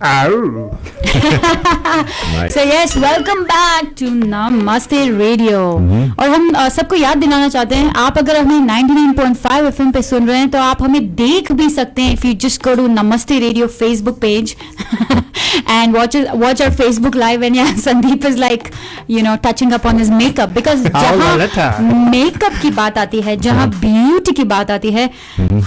Oh. Nice. So yes, welcome back to Namaste Radio. और हम सबको याद दिलाना चाहते हैं, आप अगर हमें 99.5 FM पे सुन रहे हैं तो आप हमें देख भी सकते हैं. If you just go to Namaste Radio Facebook page and watch our Facebook live, and yeah, Sandeep is like, touching up on his makeup because जहाँ मेकअप की बात आती है, जहाँ ब्यूटी की बात आती है,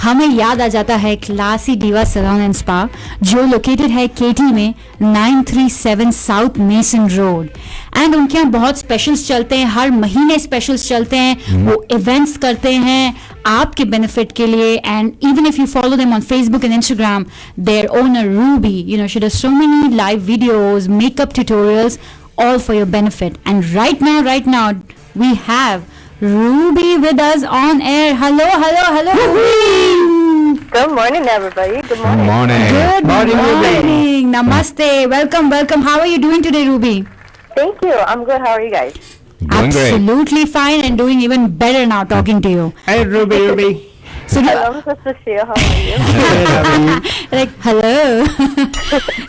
हमें याद आ जाता है classy diva salon and spa जो लोकेटेड है केटी में 937 साउथ मेसन रोड. एंड उनके यहाँ बहुत स्पेशल्स चलते हैं, हर महीने स्पेशल्स चलते हैं. वो इवेंट्स करते हैं आपके बेनिफिट के लिए. And even if you follow them on Facebook and Instagram, their owner Ruby, she does so many live videos, makeup tutorials, all for your benefit. And right now we have Ruby with us on air. Hello Ruby. Good morning, everybody. Good morning. Good morning. Namaste. Welcome. How are you doing today, Ruby? Thank you. I'm good. How are you guys? Doing great. Absolutely fine and doing even better now talking to you. Hey, Ruby. So Hello, Mrs. Shia. How are you? like hello.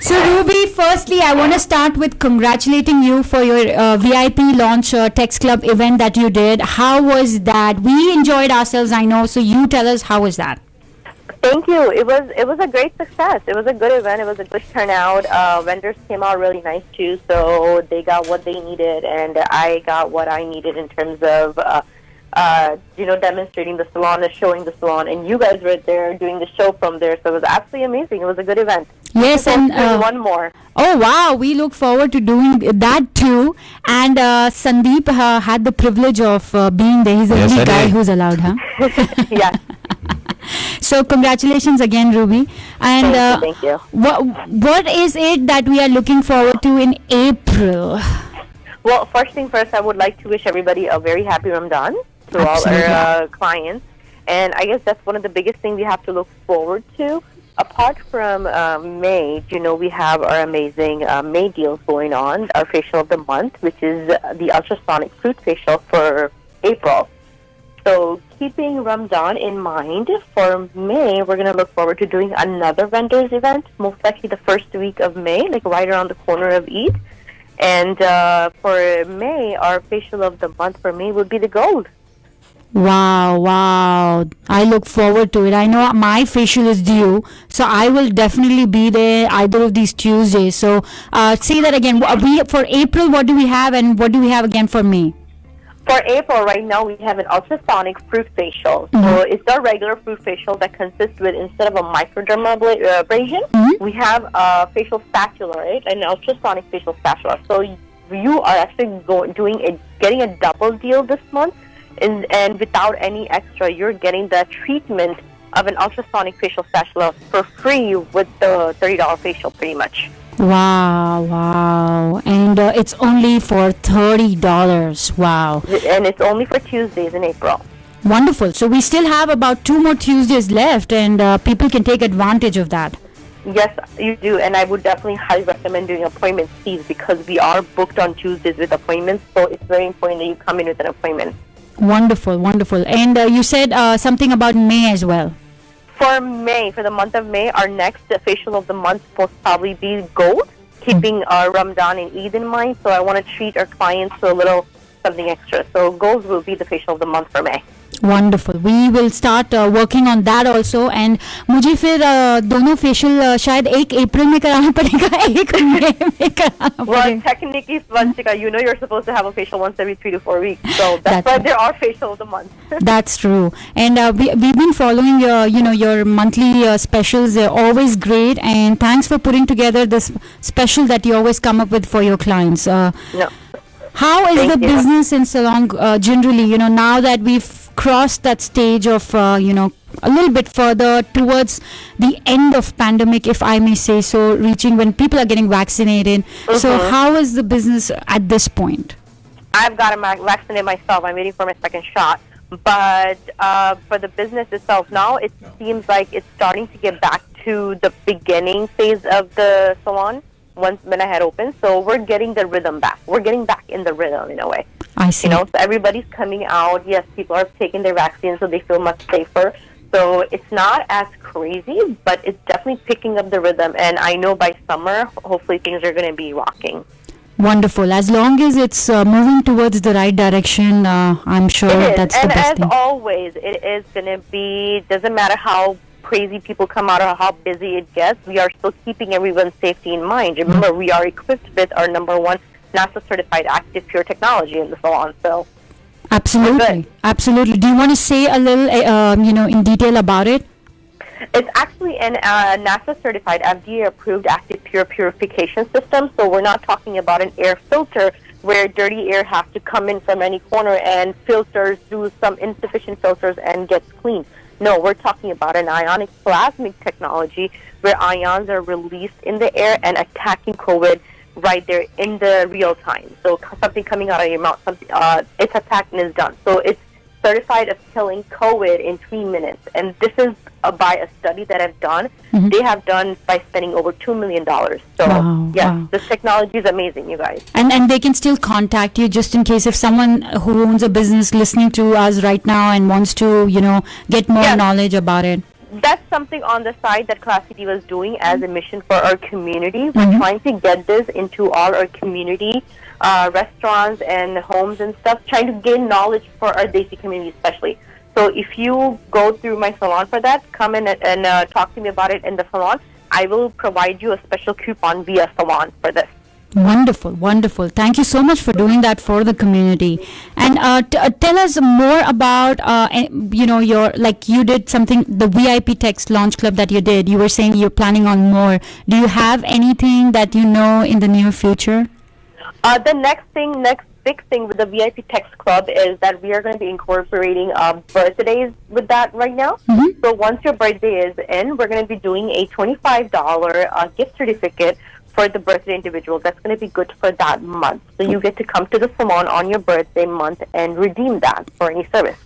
So Ruby, firstly I want to start with congratulating you for your VIP launch Text Club event that you did. How was that? We enjoyed ourselves, I know, so you tell us, how was that? Thank you. It was a great success. It was a good event. It was a good turnout. Vendors came out really nice too, so they got what they needed, and I got what I needed in terms of demonstrating the salon and showing the salon, and you guys were there doing the show from there, so it was absolutely amazing. It was a good event. Yes, and one more. Oh wow, we look forward to doing that too. And Sandeep had the privilege of being there. He's the Yes, only I guy did. who's allowed, huh? Yes. So congratulations again, Ruby. And Thank you. What is it that we are looking forward to in April? Well, first thing first, I would like to wish everybody a very happy Ramadan to Absolutely. all our clients. And I guess that's one of the biggest things we have to look forward to. Apart from May, we have our amazing May deals going on, our facial of the month, which is the ultrasonic fruit facial for April. So keeping Ramadan in mind, for May, we're going to look forward to doing another vendors event, most likely the first week of May, like right around the corner of Eid. And for May, our facial of the month for May would be the gold. Wow. I look forward to it. I know my facial is due, so I will definitely be there either of these Tuesdays. So say that again. For April, what do we have, and what do we have again for May? For April, right now, we have an ultrasonic fruit facial. So it's a regular fruit facial that consists with, instead of a microdermabrasion, we have a facial spatula, right? An ultrasonic facial spatula. So you are actually getting a double deal this month, and without any extra, you're getting the treatment of an ultrasonic facial spatula for free with the $30 facial, pretty much. Wow. And it's only for $30. Wow. And it's only for Tuesdays in April. Wonderful. So we still have about 2 more Tuesdays left, and people can take advantage of that. Yes, you do. And I would definitely highly recommend doing appointments, please, because we are booked on Tuesdays with appointments. So it's very important that you come in with an appointment. Wonderful. And you said something about May as well. For May, for the month of May, our next facial of the month will probably be gold, keeping our Ramadan and Eid in mind. So I want to treat our clients to a little something extra. So gold will be the facial of the month for May. Wonderful. We will start working on that also. And मुझे फिर दोनों facial शायद 1 अप्रैल में कराना पड़ेगा, 1 मई में कराना Well, पड़ेगा. technically, Vanshika, you're supposed to have a facial once every 3 to 4 weeks. So that's why there are facials of the month. That's true. And we've been following your monthly specials. They're always great. And thanks for putting together this special that you always come up with for your clients. No. How is Thank the you. business in salon generally? Now that we've crossed that stage of a little bit further towards the end of pandemic, if I may say so, reaching when people are getting vaccinated. So how is the business at this point? I've got to vaccinate myself. I'm waiting for my second shot. But for the business itself now, it seems like it's starting to get back to the beginning phase of the salon when I had opened. So we're getting the rhythm back. We're getting back in the rhythm in a way. I see. So everybody's coming out. Yes, people are taking their vaccines, so they feel much safer. So it's not as crazy, but it's definitely picking up the rhythm. And I know by summer, hopefully things are going to be rocking. Wonderful. As long as it's moving towards the right direction, I'm sure It is. that's And the best as thing. always, it is going to be, doesn't matter how crazy people come out or how busy it gets, we are still keeping everyone's safety in mind. Remember, we are equipped with our number one NASA certified active pure technology in the salon. So Absolutely. Good. Absolutely. Do you want to say a little, in detail about it? it's actually an NASA certified, FDA approved active pure purification system. So we're not talking about an air filter where dirty air has to come in from any corner and filters do some insufficient filters and gets clean. No, we're talking about an ionic plasmic technology where ions are released in the air and attacking COVID right there in the real time. So something coming out of your mouth, it's attacked and is done. So it's certified of killing COVID in 3 minutes. And this is by a study that I've done. Mhm. They have done by spending over $2 million. So, Wow, yes, wow. this technology is amazing, you guys. And they can still contact you just in case if someone who owns a business listening to us right now and wants to, get more Yes. knowledge about it. That's something on the side that Classy Diva is doing as a mission for our community. We're Mhm. trying to get this into all our community restaurants and homes and stuff, trying to gain knowledge for our Desi community especially. So if you go through my salon for that, come in and talk to me about it in the salon. I will provide you a special coupon via salon for this. Wonderful, wonderful. Thank you so much for doing that for the community. And tell us more about, you did something, the VIP Text Launch Club that you did. You were saying you're planning on more. Do you have anything that you know in the near future? The next big thing with the VIP Text Club is that we are going to be incorporating birthdays with that right now. Mhm. So once your birthday is in, we're going to be doing a $25 gift certificate for the birthday individual. That's going to be good for that month. So you get to come to the salon on your birthday month and redeem that for any service.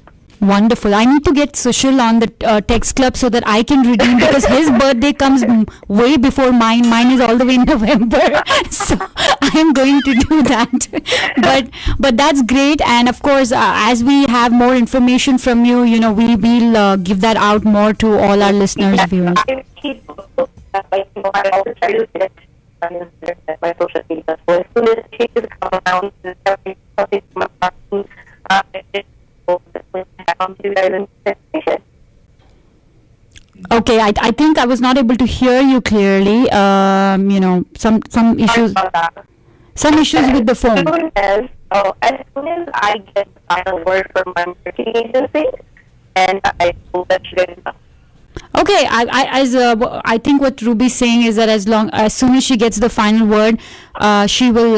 Wonderful. I need to get Sushil on the text club so that I can redeem because his birthday comes way before mine. Mine is all the way in November, so I am going to do that. But that's great. And of course, as we have more information from you, we will give that out more to all our listeners, viewers. I keep I always try to get on my social media. So as soon as changes come around, something Okay, I think I was not able to hear you clearly. Some issues with the phone. As soon as I get the final word from my marketing agency, and I will let you guys know. Okay, I think what Ruby's saying is that as soon as she gets the final word, she will,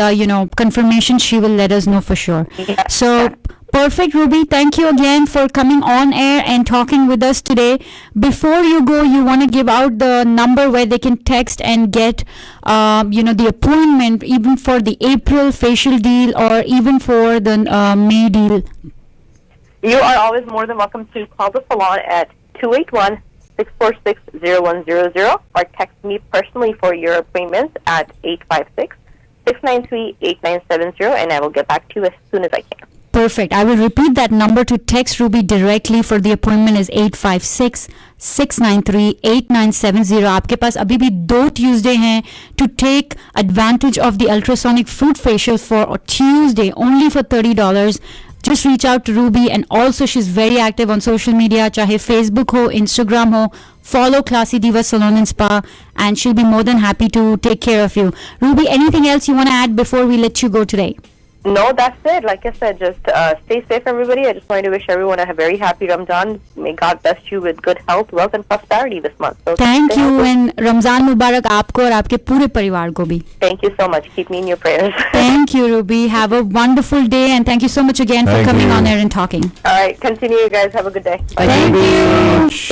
confirmation, she will let us know for sure. Yeah. So, perfect, Ruby. Thank you again for coming on air and talking with us today. Before you go, you want to give out the number where they can text and get, the appointment, even for the April facial deal or even for the May deal. You are always more than welcome to call the salon at 281-646-0100 or text me personally for your appointments at 856-693-8970, and I will get back to you as soon as I can. Perfect. I will repeat that number to text Ruby directly for the appointment is 856-693-8970. आपके पास अभी भी 2 Tuesday हैं to take advantage of the ultrasonic fruit facial for Tuesday only for $30. Just reach out to Ruby, and also she's very active on social media, चाहे Facebook हो, Instagram हो. Follow Classy Diva Salon and Spa, and she'll be more than happy to take care of you. Ruby, anything else you want to add before we let you go today? No, that's it. Like I said, just stay safe, everybody. I just wanted to wish everyone a very happy Ramadan. May God bless you with good health, wealth, and prosperity this month. So Thank stay you, healthy. and Ramzan Mubarak आपको और आपके पूरे परिवार को भी. Thank you so much. Keep me in your prayers. Thank you, Ruby. Have a wonderful day, and thank you so much again for Thank coming you. on air and talking. All right, continue, you guys. Have a good day. Bye. Thank you.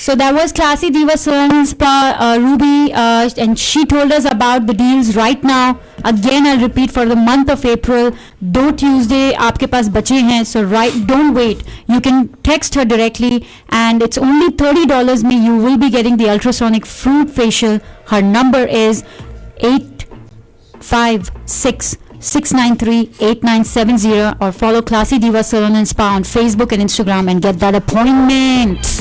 So that was Classy Diva Salon and Spa, Ruby, and she told us about the deals right now. Again, I'll repeat, for the month of April, 2 Tuesday आपके पास बचे हैं. So don't wait. You can text her directly, and it's only $30 में you will be getting the ultrasonic fruit facial. Her number is 856-693-8970, or follow Classy Diva Salon and Spa on Facebook and Instagram and get that appointment.